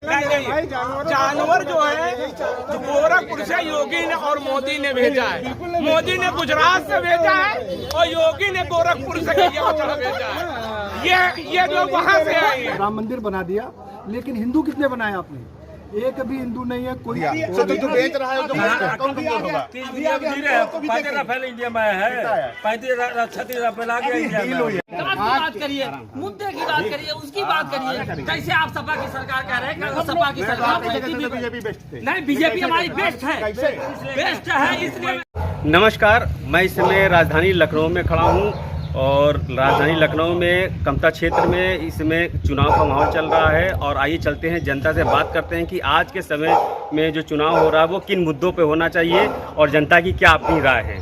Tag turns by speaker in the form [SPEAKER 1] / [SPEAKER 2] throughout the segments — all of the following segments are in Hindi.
[SPEAKER 1] जानवर जो है तो गोरखपुर से योगी ने और मोदी ने भेजा है। मोदी ने गुजरात से भेजा है और योगी ने गोरखपुर से भेजा है। ये जो वहाँ से आए हैं।
[SPEAKER 2] राम मंदिर बना दिया, लेकिन हिंदू कितने बनाए आपने? एक भी हिंदू नहीं है कोई।
[SPEAKER 3] तो बेच रहा है कौन कमजोर होगा?
[SPEAKER 4] इंडिया में है 35-36 राफेल आ गया इंडिया में।
[SPEAKER 5] बात करिए, मुद्दे की बात करिए, उसकी बात करिए। कैसे आप सपा की सरकार कह रहे हैं? सपा की सरकार नहीं, बीजेपी हमारी बेस्ट है, बेस्ट है इसलिए।
[SPEAKER 6] नमस्कार, मैं इस समय राजधानी लखनऊ में खड़ा हूँ और राजधानी लखनऊ में कमता क्षेत्र में इसमें चुनाव का माहौल चल रहा है। और आइए चलते हैं, जनता से बात करते हैं कि आज के समय में जो चुनाव हो रहा है वो किन मुद्दों पे होना चाहिए और जनता की क्या अपनी राय है।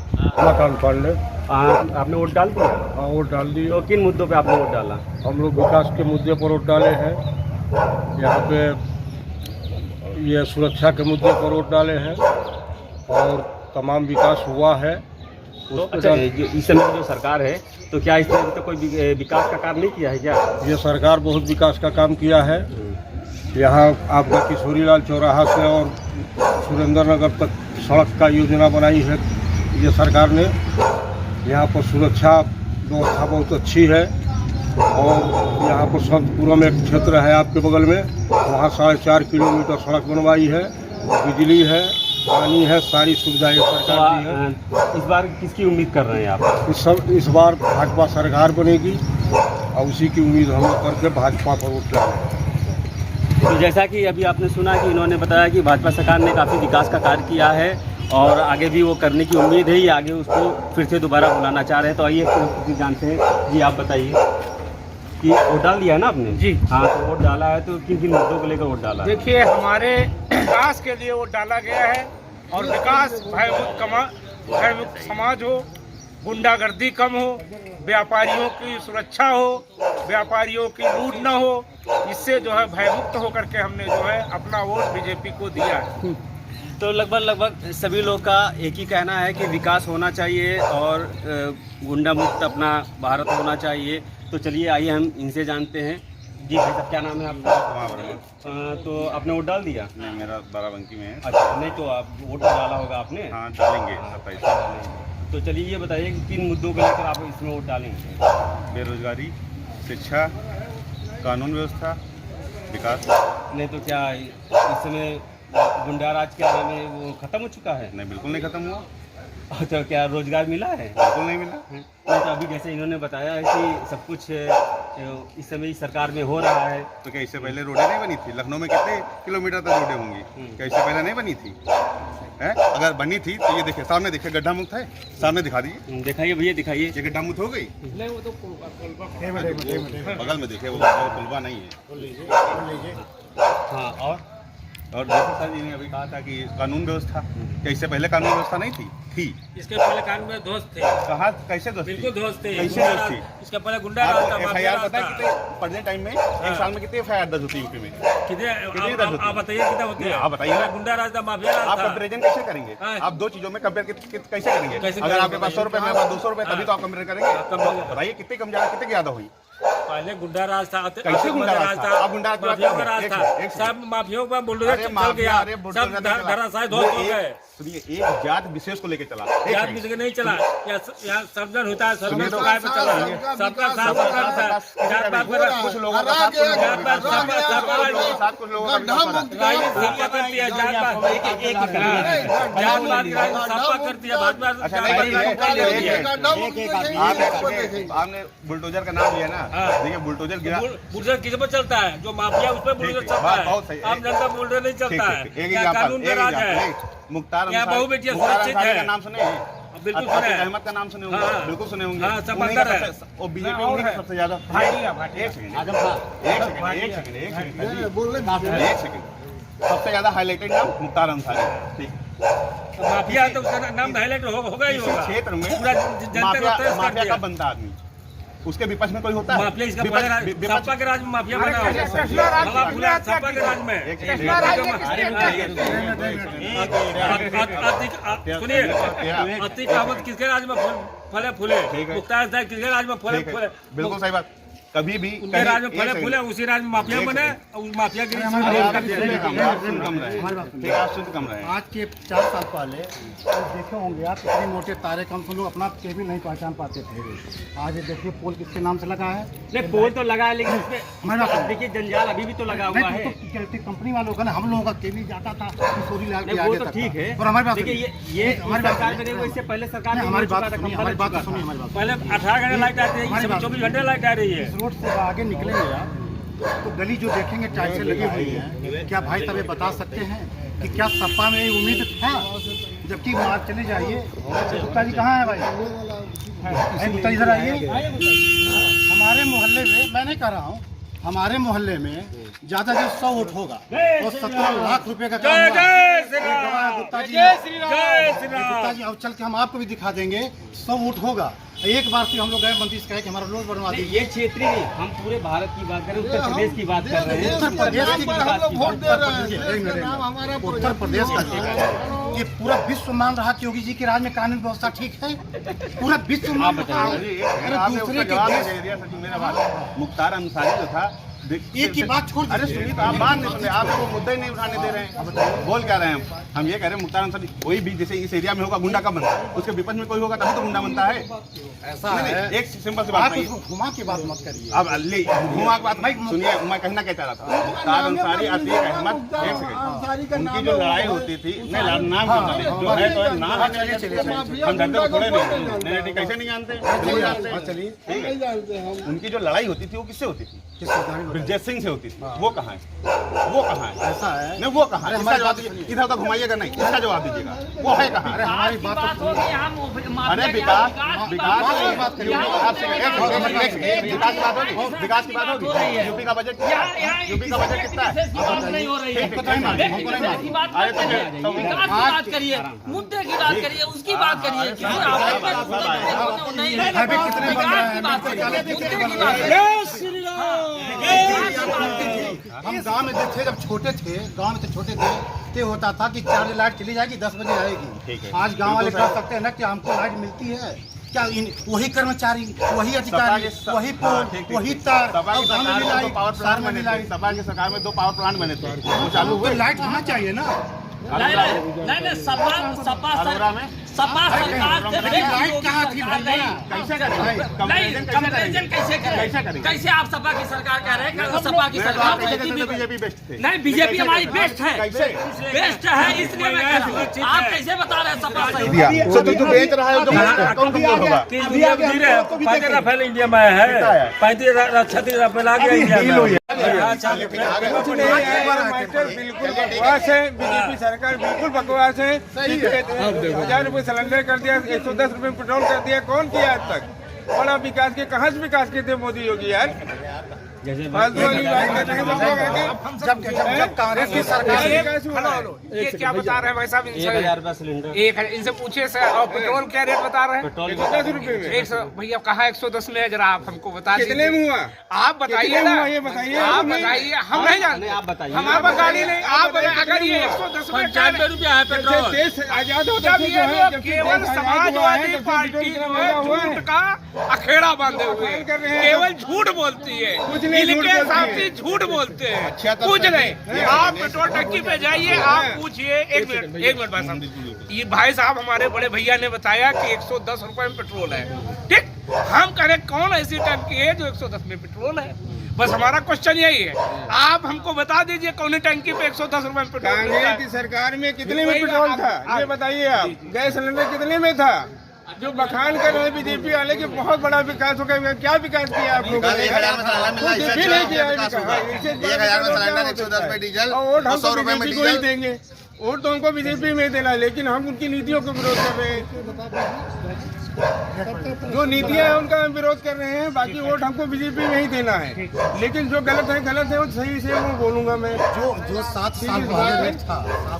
[SPEAKER 6] आपने वोट डाल दिया?
[SPEAKER 2] हाँ, वोट डाल दिए।
[SPEAKER 6] तो किन मुद्दों पे आपने वोट डाला?
[SPEAKER 2] हम लोग विकास के मुद्दे पर वोट डाले हैं। यहाँ पे ये सुरक्षा के मुद्दे पर वोट डाले हैं और तमाम विकास हुआ है।
[SPEAKER 6] तो अच्छा, इस समय जो सरकार है तो क्या इसने अभी तक कोई विकास का काम नहीं किया है क्या?
[SPEAKER 2] ये सरकार बहुत विकास का काम किया है। यहाँ आपका किशोरीलाल चौराहा से और सुरेंद्र नगर तक सड़क का योजना बनाई है ये सरकार ने। यहाँ पर सुरक्षा व्यवस्था बहुत अच्छी है और यहाँ पर संतपुरम एक क्षेत्र है आपके बगल में, वहाँ 4.5 किलोमीटर सड़क बनवाई है, बिजली है, पानी है, सारी सुविधाएं सरकार दी है।
[SPEAKER 6] इस बार किसकी उम्मीद कर रहे हैं आप?
[SPEAKER 2] इस बार भाजपा सरकार बनेगी और उसी की उम्मीद हम लोग करके भाजपा पर वोट डालेंगे।
[SPEAKER 6] तो जैसा कि अभी आपने सुना कि इन्होंने बताया कि भाजपा सरकार ने काफ़ी विकास का कार्य किया है और आगे भी वो करने की उम्मीद है, ये आगे उसको फिर से दोबारा बुलाना चाह रहे हैं। तो आइए जानते हैं। जी आप बताइए कि वोट डाल दिया है ना आपने?
[SPEAKER 1] जी
[SPEAKER 6] हाँ, तो वोट डाला है तो किन किन मुद्दों को लेकर वोट डाला?
[SPEAKER 1] देखिए, हमारे विकास के लिए वोट डाला गया है और विकास भयमुक्त समाज हो, गुंडागर्दी कम हो, व्यापारियों की सुरक्षा हो, व्यापारियों की लूट न हो, इससे जो है भयमुक्त होकर के हमने जो है अपना वोट बीजेपी को दिया है।
[SPEAKER 6] तो लगभग सभी लोग का एक ही कहना है कि विकास होना चाहिए और गुंडा मुक्त अपना भारत होना चाहिए। तो चलिए आइए हम इनसे जानते हैं। जी भाई साहब, क्या नाम है आपका? तो आपने वोट डाल दिया?
[SPEAKER 3] नहीं, मेरा बाराबंकी में है।
[SPEAKER 6] अच्छा, नहीं तो आप वोट डाला होगा आपने?
[SPEAKER 3] हाँ, डालेंगे।
[SPEAKER 6] तो चलिए ये बताइए कि किन मुद्दों को लेकर आप इसमें वोट डालेंगे?
[SPEAKER 3] बेरोजगारी, शिक्षा, कानून व्यवस्था, विकास।
[SPEAKER 6] नहीं तो क्या इस समय गुंडा राज क्या नाम है वो खत्म हो चुका है?
[SPEAKER 3] नहीं, बिल्कुल नहीं खत्म हुआ।
[SPEAKER 6] तो क्या रोजगार मिला है?
[SPEAKER 3] बिल्कुल नहीं मिला।
[SPEAKER 6] नहीं तो अभी जैसे इन्होंने बताया है कि सब कुछ इस समय सरकार में हो रहा है।
[SPEAKER 3] तो क्या इससे पहले रोडें नहीं बनी थी? लखनऊ में कितने किलोमीटर तक रोडें होंगी? क्या इससे पहले नहीं बनी थी? है, अगर बनी थी तो ये देखिए, सामने देखिए गड्ढा मुक्त है, सामने दिखा दीजिए।
[SPEAKER 6] दिखाइए भैया, दिखाइए।
[SPEAKER 3] ये गड्ढा मुक्त हो गई?
[SPEAKER 1] नहीं, वो तो
[SPEAKER 3] बगल में देखिए, वो पुलवा नहीं है।
[SPEAKER 6] हाँ,
[SPEAKER 3] और जैसे सर जी ने अभी कहा था कि कानून व्यवस्था, क्या इससे पहले कानून व्यवस्था नहीं थी?
[SPEAKER 4] इसके पहले कानून में दोस्त थे।
[SPEAKER 3] कहाँ? कैसे दोस्त?
[SPEAKER 4] बिल्कुल दोस्त थे।
[SPEAKER 3] कैसे दोस्त थी?
[SPEAKER 4] इसके पहले गुंडा राज था।
[SPEAKER 3] FIR पता है कितने प्रेजेंट टाइम में? एक साल में कितने FIR दर्ज होती है यूपी में?
[SPEAKER 4] कितने आप बताइए कितना होती है?
[SPEAKER 3] आप बताइए ना।
[SPEAKER 4] गुंडा राज था, माफिया राज
[SPEAKER 3] आप
[SPEAKER 4] था।
[SPEAKER 3] कंपेरिजन कैसे करेंगे? आप दो चीजों में कंपेयर कैसे करेंगे? अगर आपके पास 100 रुपए, मेरे पास 200 रुपए, तभी तो आप कंपेयर करेंगे। बताइए कितनी कम ज्यादा, कितनी ज्यादा हुई?
[SPEAKER 4] पहले गुंडा राज था,
[SPEAKER 3] कैसे गुंडा राज था? अब गुंडा
[SPEAKER 4] माफियों का राज था। सब माफियों का बुलडोजर चल गया, सब धराशायी ध्वस्त हो गए।
[SPEAKER 3] सुनिए, एक जात विशेष को लेकर चला,
[SPEAKER 4] जात विशेष के नहीं चला। यहाँ सर्जन होता है, सर्जन तो काय पे चला, सबका साथ होता है। जात पात में
[SPEAKER 3] कुछ लोगों का साथ,
[SPEAKER 4] जात पात
[SPEAKER 3] साथ कुछ लोगों का
[SPEAKER 4] राजनीति सपा करती है। जात पात सपा करती है, भाजपा।
[SPEAKER 3] आपने बुलडोजर का नाम लिया ना? देखिए, बुलडोजर गिरा।
[SPEAKER 4] बुलडोजर किस पर चलता है? जो माफिया उस पर बुलडोजर चलता है।
[SPEAKER 3] बहुत सही।
[SPEAKER 4] आम जनता बुलडोजर नहीं चलता है। कानून का राज है।
[SPEAKER 3] मुख्तार
[SPEAKER 4] बहु बेटियां सुरक्षित है
[SPEAKER 3] का नाम सुने?
[SPEAKER 4] बिल्कुल सुने।
[SPEAKER 3] अहमद का नाम सुने होंगे? बिल्कुल सुने होंगे।
[SPEAKER 4] सब अंदर है।
[SPEAKER 3] और बीजेपी उन्हीं का सबसे ज्यादा। एक सेकंड, सबसे ज्यादा हाईलाइटेड नाम मुख्तार अंसारी। ठीक,
[SPEAKER 4] माफिया तो उसका नाम हाईलाइट होगा ही होगा।
[SPEAKER 3] क्षेत्र में
[SPEAKER 4] पूरा जनता
[SPEAKER 3] माफिया का बनता आदमी, उसके विपक्ष में कोई होता है?
[SPEAKER 4] माफिया इसका सपा के राज में माफिया बना हुआ है। सपा के राज में सुनिए, अतीक अहमद किसके राज में फले फूले? मुख्तार साहब किसके राज में फले फूले?
[SPEAKER 3] बिल्कुल सही बात। कभी भी
[SPEAKER 4] उनके राज में फले फूले, उसी राज में माफिया बने, और उस माफिया के
[SPEAKER 3] कम रहे।
[SPEAKER 7] आज के 4 साल पहले तो देखे होंगे आप, इतने मोटे तारे कम से लोग अपना केबल नहीं पहचान पाते थे। आज ये देखिए पोल किसके नाम से लगा है।
[SPEAKER 6] नहीं, पोल तो लगा है, लेकिन उसमें देखिए जंजाल अभी भी तो लगा हुआ है।
[SPEAKER 7] कंपनी वालों का ना, हम लोगों का केबल जाता था किशोरी लाल के
[SPEAKER 6] वो
[SPEAKER 7] आगे
[SPEAKER 6] तो
[SPEAKER 7] तक
[SPEAKER 6] ठीक
[SPEAKER 7] था।
[SPEAKER 6] है,
[SPEAKER 7] और हमारी बात
[SPEAKER 6] देखिए
[SPEAKER 7] सुनिए।
[SPEAKER 6] ये हमारी सरकार में नहीं, वो इससे पहले सरकार में
[SPEAKER 7] हमारी बात सुनिए, हमारी बात तो सुनिए, हमारी बात।
[SPEAKER 4] पहले 18 घंटे लाइट आती है,
[SPEAKER 7] हमारी बात
[SPEAKER 4] 24 घंटे लाइट आ रही है।
[SPEAKER 7] इस रोड से आगे निकलेंगे आप तो गली जो देखेंगे टाइल्सें लगी हुई है। क्या भाई तब ये बता सकते हैं कि क्या सपा में उम्मीद था? जबकि मार्च चले जाइए। गुप्ता जी कहाँ है भाई? गुप्ता इधर आइए। हमारे मोहल्ले में, मैं नहीं कह रहा हूँ, हमारे मोहल्ले में ज्यादा जो 100 वोट होगा और 17 लाख रुपए का काम हुआ। गुप्ता जी, गुप्ता जी अब चल के हम आपको भी दिखा देंगे। 100 वोट होगा, एक बार से हम लोग गए मंत्री से कहे कि हमारा रोड बनवा दीजिए।
[SPEAKER 6] ये क्षेत्रीय नहीं, हम पूरे भारत की बात करें, उत्तर प्रदेश की बात कर रहे हैं।
[SPEAKER 7] उत्तर प्रदेश की वोट दे रहे हैं। उत्तर प्रदेश का ये पूरा विश्व मान रहा कि योगी जी के राज में कानून व्यवस्था ठीक है। पूरा विश्व मान रहा है। दूसरे के देश
[SPEAKER 3] मुख्तार अंसारी जो था,
[SPEAKER 7] एक ही बात छोड़
[SPEAKER 3] अरे सुनिए, तो आप बात नहीं सुन रहे, आप वो मुद्दा ही नहीं उठाने दे रहे हैं। बोल क्या रहे हैं हम ये कह रहे हैं मुख्तार अंसारी कोई भी जैसे इस एरिया में होगा गुंडा कब बनता है? उसके विपक्ष में कोई होगा तभी तो गुंडा बनता है।
[SPEAKER 7] ऐसा है।
[SPEAKER 3] एक सिंपल सी बात
[SPEAKER 7] आप
[SPEAKER 3] नहीं,
[SPEAKER 7] उसको घुमा की बात मत करिए।
[SPEAKER 3] अब घुमा की बात सुनिए, मैं कहना क्या चाह रहा था, मुख्तार अंसारी, अतीक अहमद, एक सेकंड, उनकी जो लड़ाई होती थी, नहीं नाम जो है तो नाम हम डरते थोड़े नहीं, कैसे नहीं जानते? उनकी जो लड़ाई होती थी वो किससे होती थी? ब्रजेश सिंह से होती थी। वो कहाँ है? वो कहाँ है?
[SPEAKER 7] ऐसा है।
[SPEAKER 3] नहीं, वो कहाँ है? इसका जवाब दीजिए। इधर उधर घुमाइएगा नहीं, इसका जवाब दीजिएगा। वो है कहाँ?
[SPEAKER 7] अरे हमारी बात तो सुनिए।
[SPEAKER 3] अरे विकास विकास की बात होगी, विकास की बात होगी। यूपी का बजट कितना है? यूपी का बजट कितना है? अरे तो
[SPEAKER 5] बात करिए, मुद्दे की बात करिए, उसकी बात करिए।
[SPEAKER 7] कितने बन रहे हैं? हम गांव में थे, जब छोटे थे, गांव में तो छोटे थे, तो होता था कि 4 लाइट चली जाएगी, 10 बजे आएगी। आज गांव वाले कह सकते हैं ना कि हमको लाइट मिलती है क्या? वही कर्मचारी, वही अधिकारी, वही पोल, वही तार,
[SPEAKER 3] सपा की सरकार में 2 पावर प्लांट बने थे, वो चालू हुए।
[SPEAKER 7] लाइट होना चाहिए ना।
[SPEAKER 5] नहीं, सपा सरकार
[SPEAKER 7] लाइट कहाँ थी भैया?
[SPEAKER 3] कैसे करें?
[SPEAKER 5] कंपैरिजन कैसे करें? कैसे आप सपा की सरकार कह रहे हैं? सपा की सरकार
[SPEAKER 3] बीजेपी बेस्ट थे।
[SPEAKER 5] नहीं, बीजेपी हमारी बेस्ट है,
[SPEAKER 3] कैसे?
[SPEAKER 5] बेस्ट है, इसलिए मैं कह रहा हूं। आप कैसे बता रहे हैं सपा सही?
[SPEAKER 3] तो बेच रहा है, कौन कमजोर होगा?
[SPEAKER 4] राफेल इंडिया में है, 35 राफेल आ गया इंडिया में।
[SPEAKER 2] बिल्कुल बकवास है, बीजेपी सरकार बिल्कुल बकवास है। 1000 रुपए सिलेंडर कर दिया, 110 रुपए पेट्रोल कर दिया, कौन किया आज तक? बड़ा विकास के, कहाँ से विकास किए थे मोदी योगी यार? फालतू वाली बात करते हैं लोग आके।
[SPEAKER 7] जब कांग्रेस की सरकार
[SPEAKER 1] ये क्या बता रहे हैं भाई साहब?
[SPEAKER 6] 1000 रुपए सिलेंडर।
[SPEAKER 1] इनसे पूछे सर, और पेट्रोल क्या रेट बता रहे हैं?
[SPEAKER 6] पेट्रोल
[SPEAKER 2] 110 रुपए में
[SPEAKER 1] 100 भैया कहा 110 में है, जरा आप हमको बता
[SPEAKER 2] कितने में हुआ?
[SPEAKER 1] आप बताइए
[SPEAKER 2] कितने
[SPEAKER 1] ना,
[SPEAKER 2] में हुआ ये बताइए।
[SPEAKER 1] आप बताइए, हम नहीं जानते।
[SPEAKER 6] आप बताइए।
[SPEAKER 1] हमारा गाड़ी नहीं, आप बताइए। अगर ये 110 में
[SPEAKER 4] 95 रुपया है पेट्रोल।
[SPEAKER 2] देश आजाद होता
[SPEAKER 1] जब
[SPEAKER 2] है,
[SPEAKER 1] ये लोग केवल समाजवादी पार्टी झूठ का अखेड़ा बांधे हुए हैं, केवल झूठ बोलती है, इनके सामने झूठ बोलते हैं, कुछ नहीं। आप पेट्रोल टंकी पे जाइए, आप पूछिए। एक मिनट भाई साहब, ये भाई साहब हमारे बड़े भैया ने बताया कि 110 रुपए में पेट्रोल है, ठीक। हम कह रहे कौन ऐसी टंकी है जो 110 में पेट्रोल है? बस हमारा क्वेश्चन यही है। आप हमको बता दीजिए कौन टंकी पे 110 रुपए में पेट्रोल?
[SPEAKER 2] कांग्रेस की सरकार में कितने में पेट्रोल था ये बताइए आप। गैस सिलेंडर कितने में था? जो बखान कर रहे हैं बीजेपी वाले कि बहुत बड़ा विकास हो गया, क्या विकास किया आप लोगों ने?
[SPEAKER 3] 1000 में सिलेंडर मिला, इससे 1000 में सिलेंडर, 110 में डीजल और 100 रुपए में
[SPEAKER 2] डीजल देंगे। वोट तो हमको बीजेपी में देना, लेकिन हम उनकी नीतियों का विरोध कर रहे हैं। जो नीतियां हैं उनका हम विरोध कर रहे हैं, बाकी वोट हमको बीजेपी में ही देना है। लेकिन जो गलत है वो सही से वो बोलूंगा मैं।
[SPEAKER 7] जो 7 साल पहले रेट था,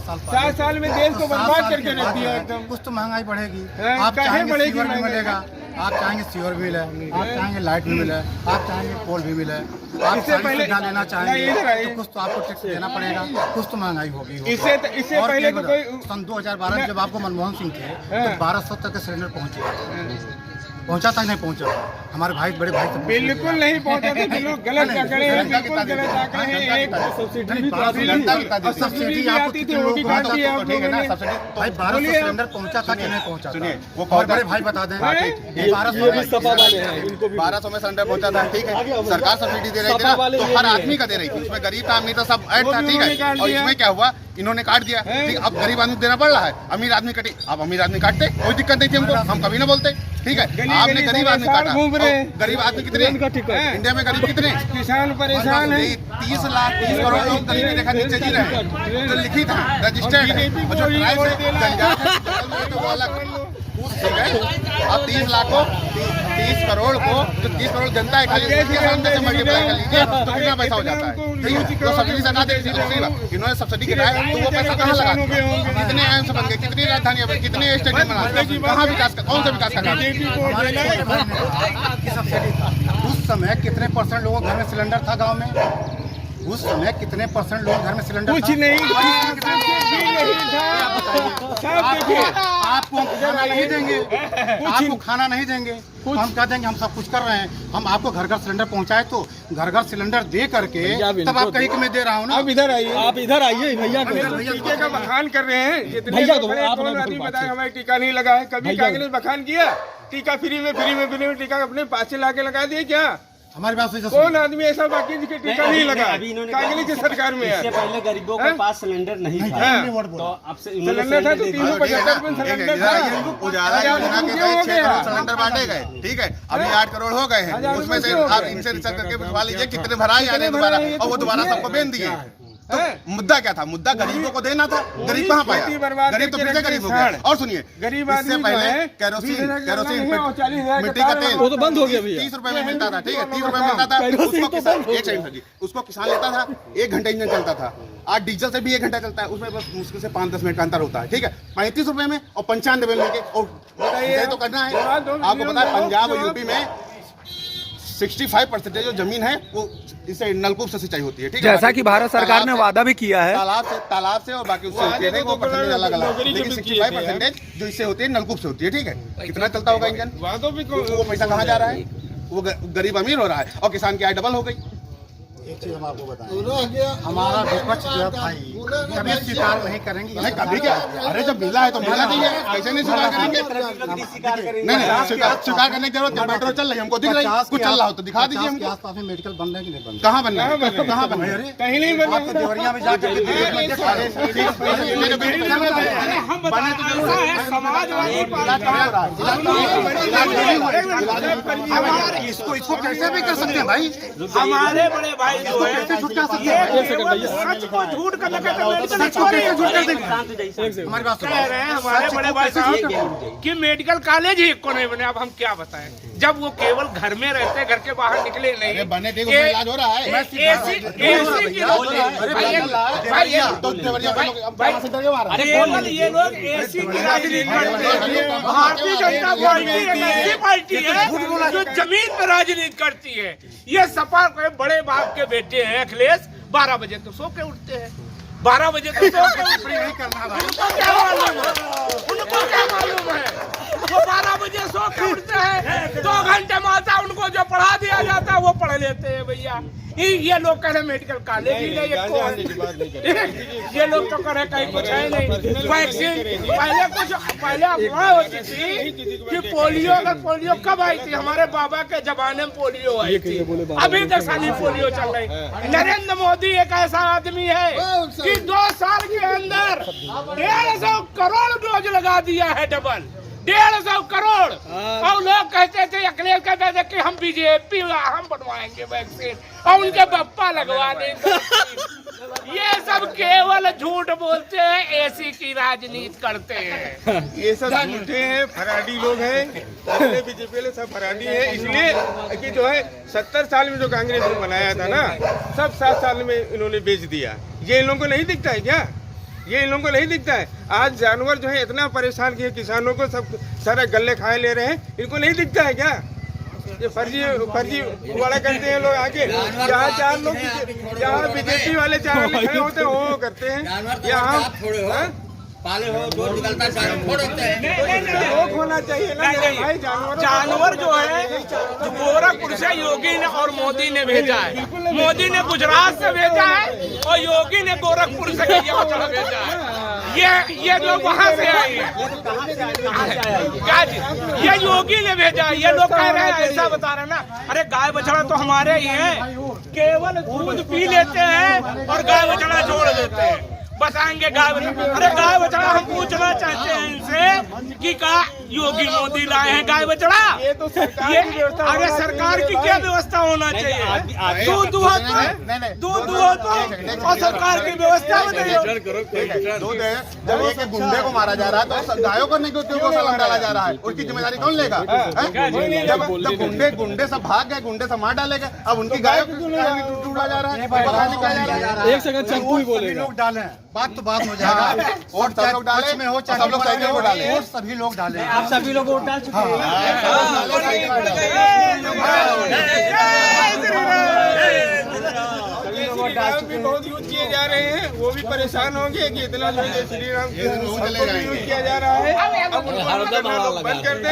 [SPEAKER 2] 7 साल में देश को बर्बाद करके रख दिया एकदम।
[SPEAKER 7] कुछ तो महंगाई बढ़ेगी।
[SPEAKER 2] आप चाहेंगे
[SPEAKER 7] सीवर भी मिलेगा, आप चाहेंगे सीवर भी मिले, आप चाहेंगे लाइट भी मिले, आप चाहेंगे पोल भी मिले, आप
[SPEAKER 2] इससे पहले
[SPEAKER 7] लेना चाहेंगे तो कुछ तो आपको टैक्स देना पड़ेगा, कुछ तो महंगाई होगी।
[SPEAKER 2] इससे पहले तो कोई
[SPEAKER 7] सन 2012 में जब आपको मनमोहन सिंह थे तो 1200 तक के सिलेंडर पहुंचे पहुंचा था नहीं पहुंचा? हमारे भाई बड़े भाई सब
[SPEAKER 1] बिल्कुल नहीं पहुंचा था, जो लोग गलत आंकड़े हैं, बिल्कुल गलत आंकड़े हैं। एक
[SPEAKER 7] सब्सिडी आती थी, वो भी काट दी आप लोगों ने। भाई 1200 सिलेंडर पहुंचा था कि नहीं पहुंचा?
[SPEAKER 3] सुनिए, वो
[SPEAKER 7] और बड़े भाई बता दें
[SPEAKER 3] 1200 में सिलेंडर पहुंचा था, ठीक है। सरकार सब्सिडी दे रही थी ना, तो हर आदमी का दे रही थी, उसमें गरीब था अमीर था सब ऐड था, ठीक है। और इसमें क्या हुआ, इन्होंने काट दिया, ठीक। अब गरीब आदमी देना पड़ रहा है, अमीर आदमी कटे, अब अमीर आदमी काटते, कोई दिक्कत नहीं थी हमको, हम कभी ना बोलते, ठीक है। आपने गरीब आदमी काटा, गरीब आदमी कितने इंडिया में, गरीब कितने,
[SPEAKER 1] किसान परेशान है।
[SPEAKER 3] 30 लाख 30 करोड़ लोग गरीबी रेखा नीचे जी रहे हैं, जो लिखित है, रजिस्टर्ड है, और जो प्राइस है, जंजाल है, तो वो अलग है, ठीक है। अब 30 लाख को 30 करोड़ को, जो 30 करोड़ जनता है, खाली उसके सामने से मल्टीप्लाई कर लीजिए तो कितना पैसा हो जाता है, ठीक है। तो सब्सिडी सरकार दे रही थी, इन्होंने सब्सिडी गिराया, तो वो पैसा कहाँ लगा? कितने एम्स बन गए, कितनी राजधानियां बनी, कितने स्टेडियम बना, कहाँ विकास का, कौन सा विकास का काम?
[SPEAKER 7] उस समय कितने % लोगों के घर में सिलेंडर था गांव में? उस समय कितने % लोग घर में सिलेंडर
[SPEAKER 1] कुछ नहीं था।
[SPEAKER 7] आपको हम खाना नहीं देंगे, आपको खाना नहीं देंगे, हम कह देंगे हम सब कुछ कर रहे हैं, हम आपको घर घर सिलेंडर पहुंचाए, तो घर घर सिलेंडर दे करके तब आप कहीं कि मैं दे रहा हूँ ना।
[SPEAKER 1] आप इधर आइए,
[SPEAKER 2] आप इधर आइए भैया,
[SPEAKER 1] टीके का बखान कर रहे हैं, भैया कौन आदमी बताए हमारे टीका नहीं लगा है? कभी कांग्रेस बखान किया टीका फ्री में टीका अपने पास से ला के लगा दिए क्या?
[SPEAKER 7] हमारे पास
[SPEAKER 1] कौन आदमी ऐसा बाकी जिसके टीका नहीं लगा? कांग्रेस की सरकार में
[SPEAKER 6] इससे पहले गरीबों के पास सिलेंडर नहीं था, तो अब से
[SPEAKER 1] सिलेंडर था तो 375 सिलेंडर था।
[SPEAKER 3] उजाला योजना के तहत 6 करोड़ सिलेंडर बांटे गए, ठीक है। अभी 8 करोड़ हो गए हैं, उसमें से आप इनसे रिसर्च करके पूछवा लीजिए कितने भराए आ रहे दोबारा, और वो दोबारा सबको बेच दिए। तो मुद्दा क्या था? मुद्दा गरीबों को देना था, गरीब कहाँ पाया? गरीब तो फिर से गरीब हो गया। और सुनिए,
[SPEAKER 1] गरीब
[SPEAKER 3] इससे पहले केरोसिन मिट्टी का तेल
[SPEAKER 2] वो तो बंद हो गया भैया,
[SPEAKER 3] 30 रुपए में मिलता था, ठीक है, 30 रुपए में मिलता था। उसको किसान लेता था, 1 घंटे इंजन चलता था। आज डीजल से भी 1 घंटा चलता है, उसमें बस मुश्किल से 5-10 मिनट का अंतर होता है, ठीक है। 35 रुपए में और 95 में लेके, और ये तो करना है। आपको पता है पंजाब और यूपी में 65% जो जमीन है वो इससे नलकूप से सिंचाई होती है, ठीक है।
[SPEAKER 8] जैसा कि भारत सरकार ने वादा भी किया है,
[SPEAKER 3] तालाब से और बाकी उससे होती है, वो परसेंटेज अलग अलग, लेकिन 65% जो इससे होती है नलकूप से होती है, ठीक है। कितना चलता होगा इंजन? वो पैसा कहाँ जा रहा है? वो गरीब अमीर हो रहा है और किसान की आय डबल हो गई।
[SPEAKER 7] एक चीज हम आपको बताएं, हमारा विपक्ष जो है भाई कभी स्वीकार नहीं करेंगे।
[SPEAKER 3] नहीं कभी क्या, अरे जब मिला है तो मिलना चाहिए, ऐसे नहीं स्वीकार करेंगे। नहीं स्वीकार करने की जरूरत है, मेट्रो चल रही है, हमको दिख रही है, कुछ चल रहा हो तो दिखा दीजिए हमको।
[SPEAKER 7] आसपास में मेडिकल बन रहे हैं कि नहीं बन रहे?
[SPEAKER 3] कहाँ बन रहा है? कहाँ बन रहा है?
[SPEAKER 1] कहीं नहीं बना।
[SPEAKER 7] आप देवरिया में जाकर इसको कैसे भी कर सकते हैं भाई?
[SPEAKER 1] हमारे बड़े भाई जो है सच को झूठ का
[SPEAKER 7] हमारे पास
[SPEAKER 1] कह रहे हैं हमारे बड़े भाई साहब कि मेडिकल कॉलेज ही को नहीं बने। अब हम क्या बताएं, जब वो केवल घर में रहते, घर के बाहर निकले नहीं।
[SPEAKER 3] बने थे, उसमें इलाज हो रहा है।
[SPEAKER 1] केवल ये लोग एसी की राजनीति करते हैं। भारतीय जनता पार्टी एक ऐसी पार्टी है जो जमीन पर राजनीति करती है। ये सपा के बड़े बाप के बेटे हैं अखिलेश, 12 बजे तो सो के उठते हैं, 12 बजे तो सो के उनको क्या मालूम है? उनको क्या मालूम है? वो 12 बजे सो के उठते हैं, 2 घंटे माता उनको जो पढ़ा दिया जाता है वो पढ़ लेते हैं भैया। ये लोग कह रहे मेडिकल कॉलेज ही नहीं, ये लोग तो कह रहे कहीं कुछ है नहीं। वैक्सीन पहले अफवाह होती थी कि पोलियो, अगर पोलियो कब आई थी? हमारे बाबा के जमाने में पोलियो आई थी, अभी तक साली पोलियो चल रही। नरेंद्र मोदी एक ऐसा आदमी है कि 2 साल के अंदर 150 करोड़ डोज लगा दिया है, डबल 150 करोड़। और लोग कहते थे, अखिलेश कहते थे कि हम बीजेपी हम बनवाएंगे वैक्सीन और उनके बप्पा लगवा देंगे। ये सब केवल झूठ बोलते हैं, एसी की राजनीति करते हैं।
[SPEAKER 2] ये सब झूठे हैं, फराडी लोग हैं, बीजेपी वाले सब फराडी है। इसलिए कि जो है 70 साल में जो कांग्रेस ने बनाया था ना, सब 7 साल में इन्होंने बेच दिया। ये इन लोगों को नहीं दिखता है क्या? ये इन लोगों को नहीं दिखता है? आज जानवर जो है इतना परेशान किए किसानों को, सब सारे गल्ले खाए ले रहे हैं, इनको नहीं दिखता है क्या? ये फर्जी वाला करते हैं लोग आके। जहाँ 4 लोग, जहाँ बीजेपी वाले 4 खड़े होते हैं वो करते हैं। यहाँ
[SPEAKER 3] पाले हो जो निकलता है छोड़ देते हैं।
[SPEAKER 1] रोक होना चाहिए ना भाई। जानवर जो है जो गोरखपुर से योगी ने और मोदी ने भेजा है, मोदी ने गुजरात से भेजा है और योगी ने गोरखपुर से गैया बछड़ा भेजा है। ये लोग वहाँ से आए हैं, क्या जी? ये योगी ने भेजा है। ये लोग कह रहे हैं, ऐसा बता रहे ना, अरे गाय बछड़ा तो हमारे ही है, केवल दूध पी लेते हैं और गाय बछड़ा छोड़ देते हैं। बताएंगे गाय बछड़ा, अरे गाय बछड़ा हम पूछना चाहते हैं इनसे कि का योगी मोदी लाए हैं गाय बछड़ा? ये तो अरे सरकार की क्या व्यवस्था होना चाहिए? दूध दुहो तो और सरकार की व्यवस्था बताइए।
[SPEAKER 3] दूध है, जब एक गुंडे को मारा जा रहा है तो गायों को नहीं को सलाम डाला जा रहा है, उसकी जिम्मेदारी कौन लेगा? जब गुंडे सब भाग गए, गुंडे सब मार डाले गए, अब उनकी गायों को टूटा जा रहा है।
[SPEAKER 8] एक सेकंड चंपू ही बोलेगा।
[SPEAKER 7] लोग डाले बात तो बात हो जाएगा।
[SPEAKER 3] वोट सब लोग डाले
[SPEAKER 7] में हो चाहे
[SPEAKER 3] सब लोग सही वोट डाले,
[SPEAKER 7] वोट सभी लोग डाले।
[SPEAKER 5] आप सभी लोग वोट डाल चुके हैं।
[SPEAKER 1] बहुत यूज किए जा रहे हैं, वो भी परेशान होंगे कि इतना जो है श्री राम यूज किया जा रहा है। अब बंद कर दे,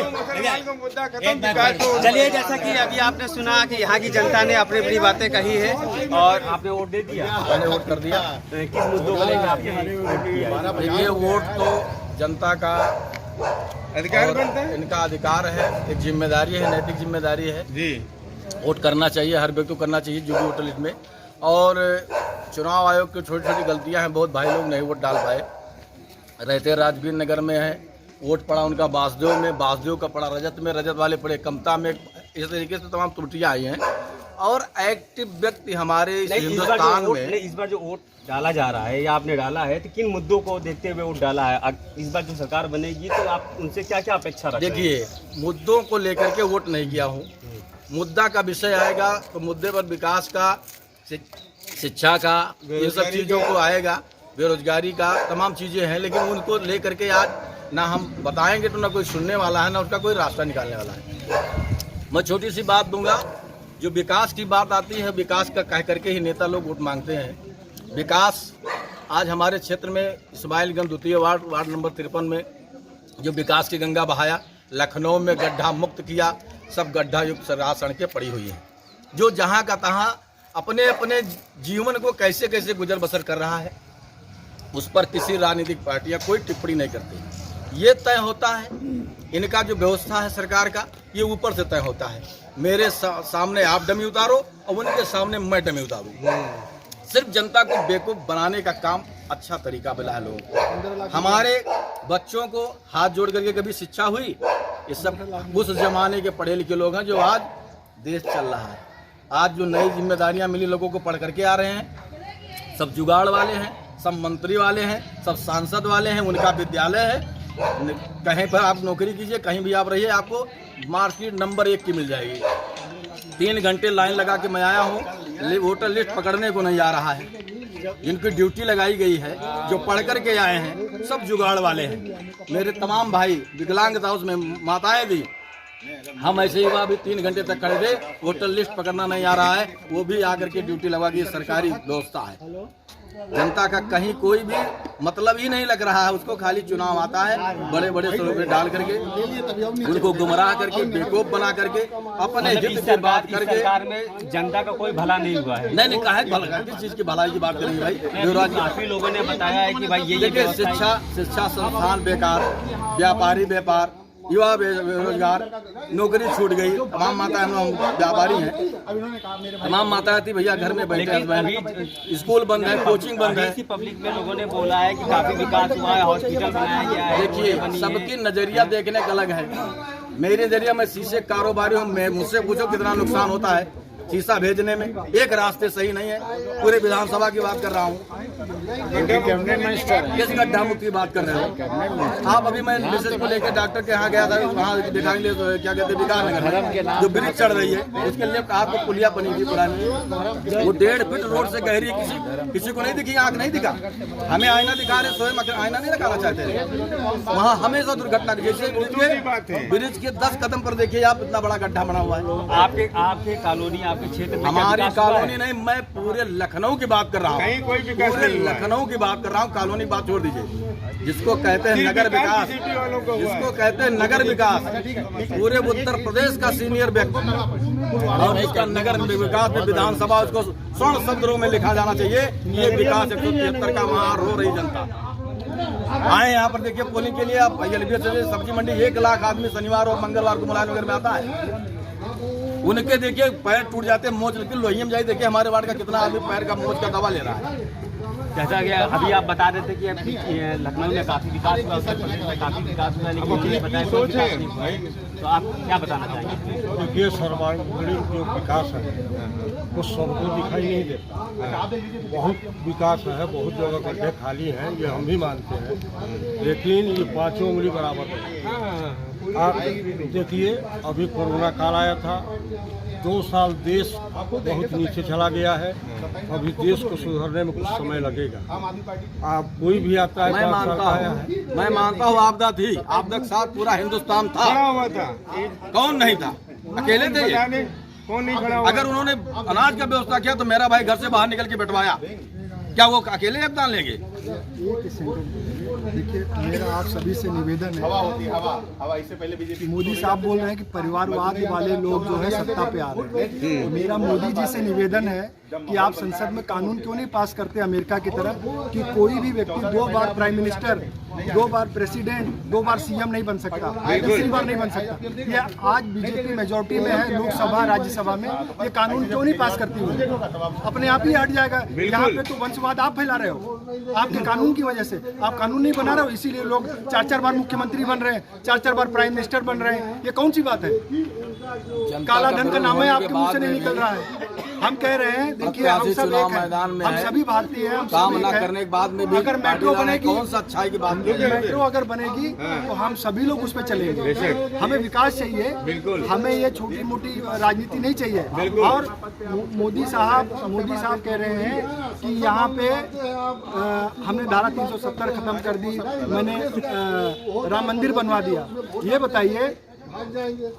[SPEAKER 1] मुसलमान को मुद्दा खत्म।
[SPEAKER 6] चलिए, जैसा कि अभी आपने सुना कि यहाँ की जनता ने अपनी अपनी बातें कही है और आपने वोट दे दिया।
[SPEAKER 2] मैंने वोट कर दिया।
[SPEAKER 6] किस मुद्दों को लेकर आपने वोट किया?
[SPEAKER 2] देखिए, वोट तो जनता का
[SPEAKER 1] अधिकार बनता है,
[SPEAKER 2] इनका अधिकार है, एक जिम्मेदारी है, नैतिक जिम्मेदारी है जी। वोट करना चाहिए, हर व्यक्ति को करना चाहिए जो भी वोटर लिस्ट में। और चुनाव आयोग की छोटी छोटी गलतियां हैं, बहुत भाई लोग नहीं वोट डाल पाए। रहते राजवीर नगर में है, वोट पड़ा उनका बासदेव में, बासदेव का पड़ा रजत में, रजत वाले पड़े कमता में। इस तरीके से तमाम त्रुटियां आई हैं। और एक्टिव व्यक्ति हमारे हिंदुस्तान में
[SPEAKER 6] इस बार जो वोट डाला जा रहा है या आपने डाला है, तो किन मुद्दों को देखते हुए वोट डाला है? इस बार जो सरकार बनेगी तो आप उनसे क्या क्या अपेक्षा रखते हैं?
[SPEAKER 2] देखिए, मुद्दों को लेकर के वोट नहीं किया हूँ। मुद्दा का विषय आएगा तो मुद्दे पर विकास का, शिक्षा का, ये सब चीज़ों को आएगा, बेरोजगारी का, तमाम चीज़ें हैं। लेकिन उनको लेकर के आज ना हम बताएंगे तो ना कोई सुनने वाला है, ना उसका कोई रास्ता निकालने वाला है। मैं छोटी सी बात दूंगा, जो विकास की बात आती है, विकास का कह करके ही नेता लोग वोट मांगते हैं। विकास आज हमारे क्षेत्र में इस्माइलगंज 2 वार्ड नंबर 53 में जो विकास की गंगा बहाया, लखनऊ में गड्ढा मुक्त किया, सब गड्ढा युक्त सड़कें पड़ी हुई हैं। जो जहाँ का तहाँ अपने अपने जीवन को कैसे कैसे गुजर बसर कर रहा है, उस पर किसी राजनीतिक पार्टियां कोई टिप्पणी नहीं करती। ये तय होता है, इनका जो व्यवस्था है सरकार का, ये ऊपर से तय होता है। मेरे सामने आप डमी उतारो और उनके सामने मैं डमी उतारूँ। सिर्फ जनता को बेवकूफ़ बनाने का काम अच्छा तरीका मिला है लोगों को। हमारे बच्चों को हाथ जोड़ करके कभी शिक्षा हुई? ये सब उस जमाने के पढ़े लिखे लोग हैं जो आज देश चल रहा है। आज जो नई जिम्मेदारियां मिली लोगों को पढ़ करके आ रहे हैं, सब जुगाड़ वाले हैं, सब मंत्री वाले हैं, सब सांसद वाले हैं, उनका विद्यालय है। कहीं पर आप नौकरी कीजिए, कहीं भी आप रहिए, आपको मार्कशीट नंबर 1 की मिल जाएगी। 3 घंटे लाइन लगा के मैं आया हूँ, वोटर लिस्ट पकड़ने को नहीं आ रहा है। जिनकी ड्यूटी लगाई गई है, जो पढ़ करके आए हैं, सब जुगाड़ वाले हैं। मेरे तमाम भाई विकलांगता उसमें माताएं भी, हम ऐसे ही हुआ अभी 3 घंटे तक खड़े थे, वोटर लिस्ट पकड़ना नहीं आ रहा है, वो भी आकर के ड्यूटी लगा के सरकारी व्यवस्था है। जनता का कहीं कोई भी मतलब ही नहीं लग रहा है, उसको खाली चुनाव आता है, बड़े बड़े स्वरूप डाल करके उनको गुमराह करके, बेवकूफ बना करके, अपने हित से बात करके।
[SPEAKER 6] सरकार में जनता का कोई भला नहीं हुआ है।
[SPEAKER 2] नहीं कहा भला, किस चीज की भलाई की बात करेंगे भाई?
[SPEAKER 6] काफी लोगों ने बताया है कि भाई ये
[SPEAKER 2] देखिए, शिक्षा संस्थान बेकार, व्यापारी व्यापार, युवा बेरोजगार, नौकरी छूट गई। तमाम माताएं, हम व्यापारी हैं, तमाम माताएं थी भैया घर में बैठे हैं, स्कूल बंद है, कोचिंग बंद है।
[SPEAKER 6] पब्लिक में लोगों ने बोला है कि काफी विकास हुआ है, हॉस्पिटल बनाया गया है।
[SPEAKER 2] देखिए, सबकी नजरिया देखने का अलग है। मेरे नजरिया में शीशे कारोबारी हूँ, मैं मुझसे पूछो कितना नुकसान होता है शीशा भेजने में। एक रास्ते सही नहीं है, पूरे विधानसभा की बात कर रहा हूँ, किस गड्ढा मुक्त की बात कर रहे हो आप? अभी मैं मैसेज को लेकर डॉक्टर के यहाँ गया था, वहाँ दिखाने के लिए क्या कहते हैं, विकास नगर जो ब्रिज चढ़ रही है, उसके लिए आपको पुलिया बनी थी पुरानी, वो 1.5 फीट रोड से गहरी, किसी को नहीं दिखी, आँख नहीं दिखा। हमें आईना दिखा रहे, स्वयं आईना नहीं लगाना चाहते। वहाँ हमेशा दुर्घटना, जैसे ब्रिज के 10 कदम पर देखिए आप, इतना बड़ा गड्ढा बना हुआ है।
[SPEAKER 6] आपके कॉलोनी आपके क्षेत्र में
[SPEAKER 9] हमारी
[SPEAKER 6] क्या विकास हुआ
[SPEAKER 9] कॉलोनी
[SPEAKER 6] है?
[SPEAKER 9] नहीं, मैं पूरे लखनऊ की बात कर रहा हूँ,
[SPEAKER 3] कहीं कोई विकास
[SPEAKER 9] पूरे
[SPEAKER 3] नहीं हुआ।
[SPEAKER 9] लखनऊ की बात कर रहा हूँ, कॉलोनी बात छोड़ दीजिए। जिसको कहते हैं नगर विकास,
[SPEAKER 3] बीजेपी वालों को हुआ है।
[SPEAKER 9] जिसको कहते हैं नगर विकास, पूरे उत्तर प्रदेश का सीनियर व्यक्ति और उसका नगर विकास में विधानसभा उसको स्वर्ण शब्दों में लिखा जाना चाहिए। ये विकास 173 का वहाँ रो रही जनता आए यहाँ पर देखिए पोलिंग के लिए। आप सब्जी मंडी 1 लाख आदमी शनिवार और मंगलवार को मुलायम नगर में आता है। उनके देखिए पैर टूट जाते हैं, मोच लेकिन लोहिया में जाइए देखिए हमारे वार्ड का कितना आदमी पैर का मोच का दवा ले रहा है।
[SPEAKER 6] जैसा कि अभी आप बता रहे थे कि अभी लखनऊ में काफी विकास हुआ, उत्तर प्रदेश में काफी विकास हुआ, लेकिन ये बताया कोई विकास नहीं हुआ। तो आप क्या बताना चाहेंगे?
[SPEAKER 2] देखिए सर्वांगीण जो विकास है वो सबको दिखाई नहीं देता। बहुत विकास है, बहुत जगह गड्ढे खाली हैं, ये हम भी मानते हैं, लेकिन ये 5 उंगली बराबर है। आप देखिए अभी कोरोना काल आया था, 2 साल देश बहुत नीचे चला गया है। अभी देश को सुधरने में कुछ समय लगेगा। आप कोई भी आता है,
[SPEAKER 9] मैं मानता हूँ आपदा थी, आपदा के साथ पूरा हिंदुस्तान था।
[SPEAKER 3] खड़ा हुआ था,
[SPEAKER 9] कौन नहीं था? अकेले थे ये।
[SPEAKER 3] जाने कौन नहीं खड़ा हुआ?
[SPEAKER 9] अगर उन्होंने अनाज का व्यवस्था किया तो मेरा भाई घर से बाहर निकल के बैठवाया, क्या वो अकेले योगदान लेंगे?
[SPEAKER 7] देखिए मेरा आप सभी से निवेदन है,
[SPEAKER 3] हवा इससे पहले बीजेपी
[SPEAKER 7] मोदी साहब बोल रहे हैं कि परिवारवाद वाले लोग जो है सत्ता पे आ रहे हैं। मेरा मोदी जी से निवेदन है कि आप संसद में कानून क्यों नहीं पास करते अमेरिका की तरह कि कोई भी व्यक्ति 2 बार प्राइम मिनिस्टर, 2 बार प्रेसिडेंट, 2 बार सीएम नहीं बन सकता, तीसरी बार नहीं बन सकता। ये आज बीजेपी मेजोरिटी में है लोकसभा राज्यसभा में, ये कानून क्यों नहीं पास करती हुई? अपने आप ही हट जाएगा। यहाँ पे तो वंशवाद आप फैला रहे हो आपके कानून की वजह से। आप कानून नहीं बना रहे हो, इसीलिए लोग 4-4 बार मुख्यमंत्री बन रहे हैं, 4-4 बार प्राइम मिनिस्टर बन रहे हैं। ये कौन सी बात है? काला धन का नाम है आपके मुंह से नहीं निकल रहा है। हम कह रहे हैं देखिए हम सब एक हैं, हम सभी भारतीय हैं, हम सब एक हैं।
[SPEAKER 9] करने के बाद में भी
[SPEAKER 7] अगर मेट्रो बनेगी,
[SPEAKER 9] कौन सा अच्छाई की बात?
[SPEAKER 7] मेट्रो अगर बनेगी तो हम सभी लोग उस पर चलेंगे। हमें विकास चाहिए, हमें ये छोटी मोटी राजनीति नहीं चाहिए। और मोदी साहब कह रहे हैं कि यहाँ पे हमने धारा 370 खत्म कर दी, मैंने राम मंदिर बनवा दिया। ये बताइए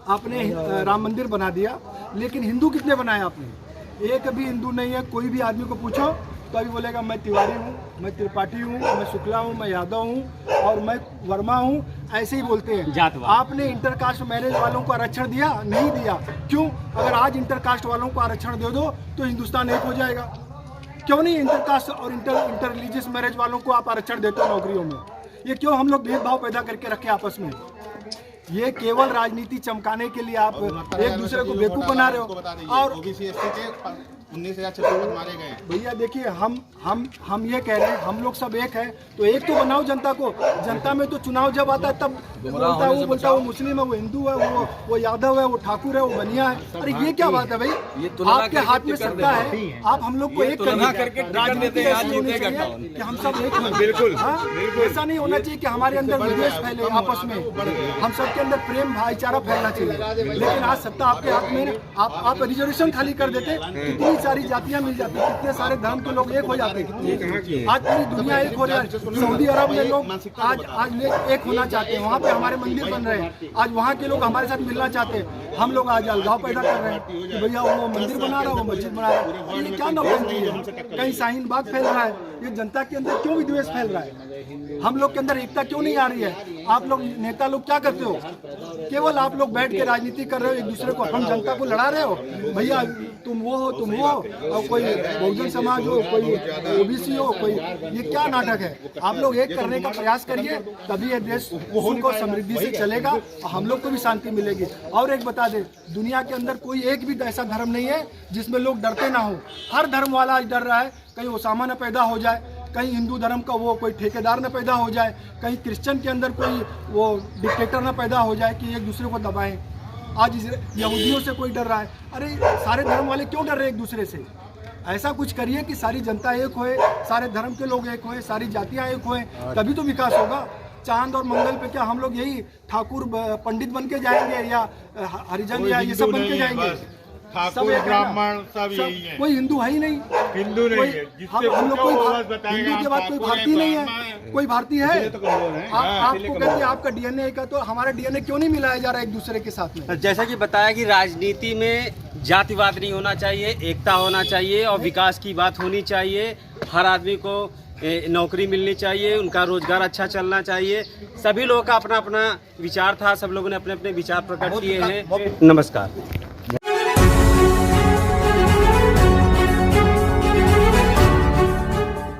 [SPEAKER 7] आपने राम मंदिर बना दिया, लेकिन हिंदू कितने बनाए आपने? एक भी हिंदू नहीं है। कोई भी आदमी को पूछो तो अभी बोलेगा मैं तिवारी हूँ, मैं त्रिपाठी हूँ, मैं शुक्ला हूँ, मैं यादव हूँ और मैं वर्मा हूँ, ऐसे ही बोलते हैं। आपने इंटरकास्ट मैरिज वालों को आरक्षण दिया? नहीं दिया। क्यों? अगर आज इंटरकास्ट वालों को आरक्षण दे दो तो हिंदुस्तान एक हो जाएगा। क्यों नहीं इंटरकास्ट और इंटर रिलीजियस मैरिज वालों को आप आरक्षण देते हो नौकरियों में? ये क्यों हम लोग भेदभाव पैदा करके रखे आपस में? ये केवल राजनीति चमकाने के लिए आप एक दूसरे को बेवकूफ बना रहे हो। और
[SPEAKER 3] ओबीसी एससी के 19,600 मारे गए।
[SPEAKER 7] भैया देखिए हम ये कह रहे हैं हम लोग सब एक हैं, तो एक तो बनाओ जनता को। जनता में तो चुनाव जब आता है तब बोलता है वो मुस्लिम है, वो हिंदू है, वो यादव है, वो ठाकुर है, वो बनिया है। अरे ये क्या बात है भाई? आपके हाथ में सत्ता है, आप हम लोग को एक करके राजनीति ऐसी होनी चाहिए कि हम सब एक हों।
[SPEAKER 3] बिल्कुल
[SPEAKER 7] ऐसा नहीं होना चाहिए कि हमारे अंदर विद्वेष फैले आपस में। हम सबके अंदर प्रेम भाईचारा फैलना चाहिए। लेकिन आज सत्ता आपके हाथ में, आप रिजर्वेशन खाली कर देते, कितनी सारी जातियां मिल जाती, कितने सारे धर्म के लोग एक हो जाते। आज पूरी दुनिया एक हो रही है। सऊदी अरब में लोग आज एक होना चाहते हैं, वहाँ पे हमारे मंदिर बन रहे हैं। आज वहाँ के लोग हमारे साथ मिलना चाहते हैं। हम लोग आज अलगाव पैदा कर रहे हैं कि भैया वो मंदिर बना रहा है, वो मस्जिद बना रहा है। ये क्या नौटंकी है? कहीं शाहीन बाग फैल रहा है। ये जनता के अंदर क्यों विद्वेष फैल रहा है? हम लोग के अंदर एकता क्यों नहीं आ रही है? आप लोग नेता लोग क्या करते हो? केवल आप लोग बैठ के राजनीति कर रहे हो, एक दूसरे को, हम जनता को लड़ा रहे हो। भैया तुम वो हो, तुम वो हो, और कोई बहुजन समाज हो, कोई ओबीसी हो, कोई, ये क्या नाटक है? आप लोग एक करने का प्रयास करिए, तभी ये देश सुख और समृद्धि से चलेगा और हम लोग को भी शांति मिलेगी। और एक बता दे, दुनिया के अंदर कोई एक भी ऐसा धर्म नहीं है जिसमें लोग डरते ना हो। हर धर्म वाला आज डर रहा है कहीं ओसामा न पैदा हो जाए, कहीं हिंदू धर्म का वो कोई ठेकेदार न पैदा हो जाए, कहीं क्रिश्चियन के अंदर कोई वो डिक्टेटर न पैदा हो जाए कि एक दूसरे को दबाएं। आज यहूदियों से कोई डर रहा है। अरे सारे धर्म वाले क्यों डर रहे हैं एक दूसरे से? ऐसा कुछ करिए कि सारी जनता एक होए, सारे धर्म के लोग एक होए, सारी जातियाँ एक होए, तभी तो विकास होगा। चांद और मंगल पे क्या हम लोग यही ठाकुर पंडित बन के जाएंगे या हरिजन या ये सब बन के जाएंगे? ठाकुर ब्राह्मण सब यही है, कोई हिंदू है ही नहीं, हिंदू नहीं है। हम लोग कोई हिंदू के बाद कोई भारतीय नहीं है, कोई भारतीय है? आपको कहते हैं आपका डीएनए का, तो हमारा डीएनए क्यों नहीं मिलाया जा रहा है एक दूसरे के साथ में?
[SPEAKER 6] जैसा कि बताया कि राजनीति में जातिवाद नहीं होना चाहिए, एकता होना चाहिए और विकास की बात होनी चाहिए। हर आदमी को नौकरी मिलनी चाहिए, उनका रोजगार अच्छा चलना चाहिए। सभी लोगों का अपना अपना विचार था, सब लोगों ने अपने अपने विचार प्रकट किए हैं। नमस्कार।